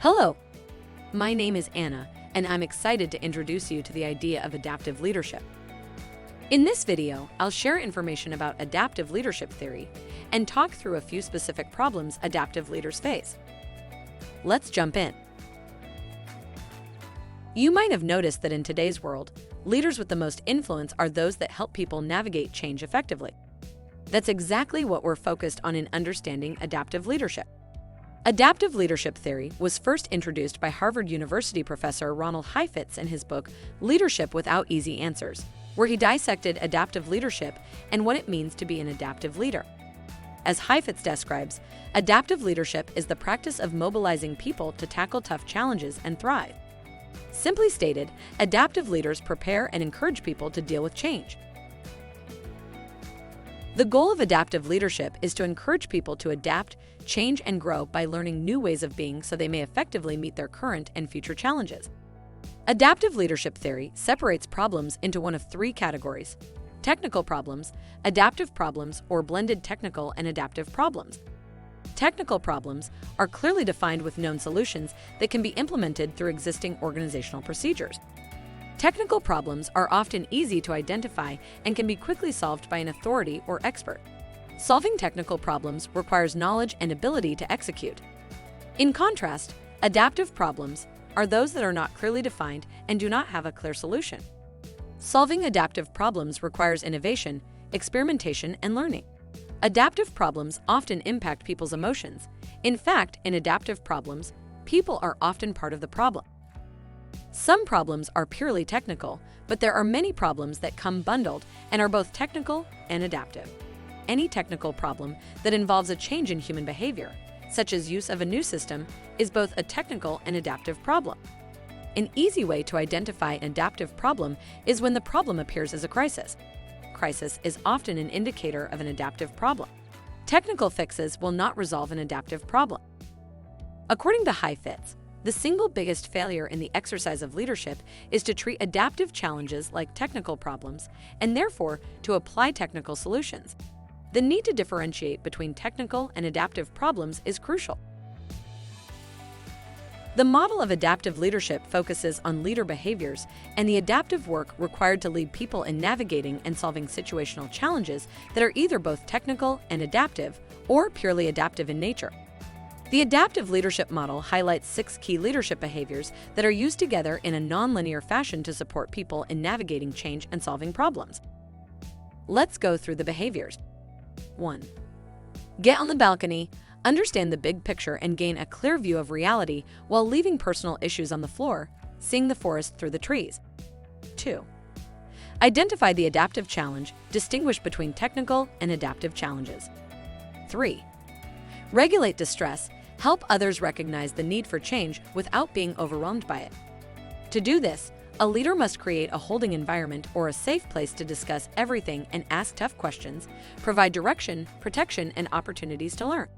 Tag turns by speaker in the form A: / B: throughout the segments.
A: Hello, my name is Anna, and I'm excited to introduce you to the idea of adaptive leadership. In this video, I'll share information about adaptive leadership theory and talk through a few specific problems adaptive leaders face. Let's jump in. You might have noticed that in today's world, leaders with the most influence are those that help people navigate change effectively. That's exactly what we're focused on in understanding adaptive leadership. Adaptive leadership theory was first introduced by Harvard University professor Ronald Heifetz in his book Leadership Without Easy Answers, where he dissected adaptive leadership and what it means to be an adaptive leader. As Heifetz describes, adaptive leadership is the practice of mobilizing people to tackle tough challenges and thrive. Simply stated, adaptive leaders prepare and encourage people to deal with change. The goal of adaptive leadership is to encourage people to adapt, change, and grow by learning new ways of being so they may effectively meet their current and future challenges. Adaptive leadership theory separates problems into one of three categories: technical problems, adaptive problems, or blended technical and adaptive problems. Technical problems are clearly defined with known solutions that can be implemented through existing organizational procedures. Technical problems are often easy to identify and can be quickly solved by an authority or expert. Solving technical problems requires knowledge and ability to execute. In contrast, adaptive problems are those that are not clearly defined and do not have a clear solution. Solving adaptive problems requires innovation, experimentation, and learning. Adaptive problems often impact people's emotions. In fact, in adaptive problems, people are often part of the problem. Some problems are purely technical, but there are many problems that come bundled and are both technical and adaptive. Any technical problem that involves a change in human behavior, such as use of a new system, is both a technical and adaptive problem. An easy way to identify an adaptive problem is when the problem appears as a crisis. Crisis is often an indicator of an adaptive problem. Technical fixes will not resolve an adaptive problem. According to Heifetz, the single biggest failure in the exercise of leadership is to treat adaptive challenges like technical problems and therefore to apply technical solutions. The need to differentiate between technical and adaptive problems is crucial. The model of adaptive leadership focuses on leader behaviors and the adaptive work required to lead people in navigating and solving situational challenges that are either both technical and adaptive or purely adaptive in nature. The adaptive leadership model highlights 6 key leadership behaviors that are used together in a nonlinear fashion to support people in navigating change and solving problems. Let's go through the behaviors. 1. Get on the balcony, understand the big picture, and gain a clear view of reality while leaving personal issues on the floor, seeing the forest through the trees. 2. Identify the adaptive challenge, distinguish between technical and adaptive challenges. 3. Regulate distress, help others recognize the need for change without being overwhelmed by it. To do this, a leader must create a holding environment or a safe place to discuss everything and ask tough questions, provide direction, protection, and opportunities to learn.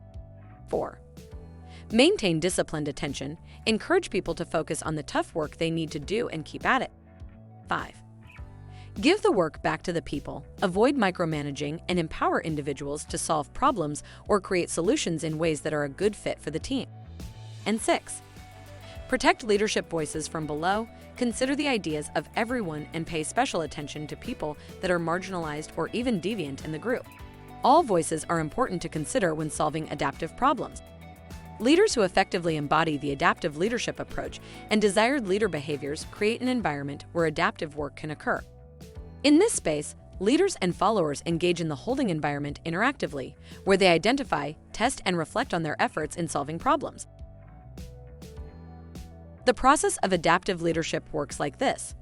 A: 4. Maintain disciplined attention, encourage people to focus on the tough work they need to do and keep at it. 5. Give the work back to the people, avoid micromanaging, and empower individuals to solve problems or create solutions in ways that are a good fit for the team. And 6. Protect leadership voices from below, consider the ideas of everyone, and pay special attention to people that are marginalized or even deviant in the group. All voices are important to consider when solving adaptive problems. Leaders who effectively embody the adaptive leadership approach and desired leader behaviors create an environment where adaptive work can occur. In this space, leaders and followers engage in the holding environment interactively, where they identify, test, and reflect on their efforts in solving problems. The process of adaptive leadership works like this.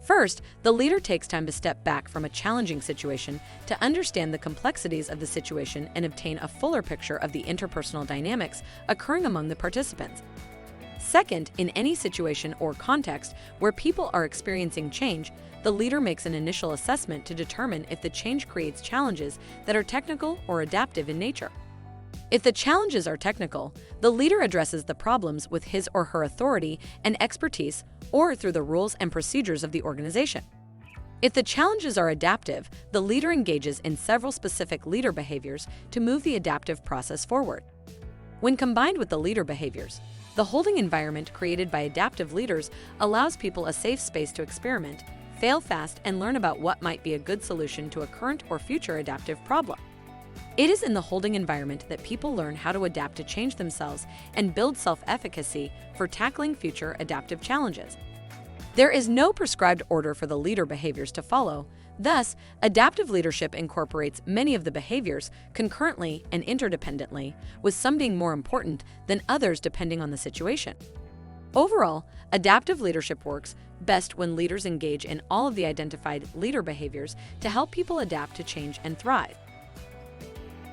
A: First, the leader takes time to step back from a challenging situation to understand the complexities of the situation and obtain a fuller picture of the interpersonal dynamics occurring among the participants. Second, in any situation or context where people are experiencing change, the leader makes an initial assessment to determine if the change creates challenges that are technical or adaptive in nature. If the challenges are technical, the leader addresses the problems with his or her authority and expertise or through the rules and procedures of the organization. If the challenges are adaptive, the leader engages in several specific leader behaviors to move the adaptive process forward. When combined with the leader behaviors, The holding environment created by adaptive leaders allows people a safe space to experiment, fail fast, and learn about what might be a good solution to a current or future adaptive problem. It is in the holding environment that people learn how to adapt to change themselves and build self-efficacy for tackling future adaptive challenges. There is no prescribed order for the leader behaviors to follow. Thus, adaptive leadership incorporates many of the behaviors concurrently and interdependently, with some being more important than others depending on the situation. Overall, adaptive leadership works best when leaders engage in all of the identified leader behaviors to help people adapt to change and thrive.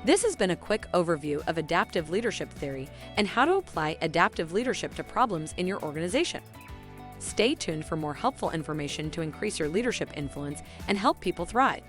A: This has been a quick overview of adaptive leadership theory and how to apply adaptive leadership to problems in your organization. Stay tuned for more helpful information to increase your leadership influence and help people thrive.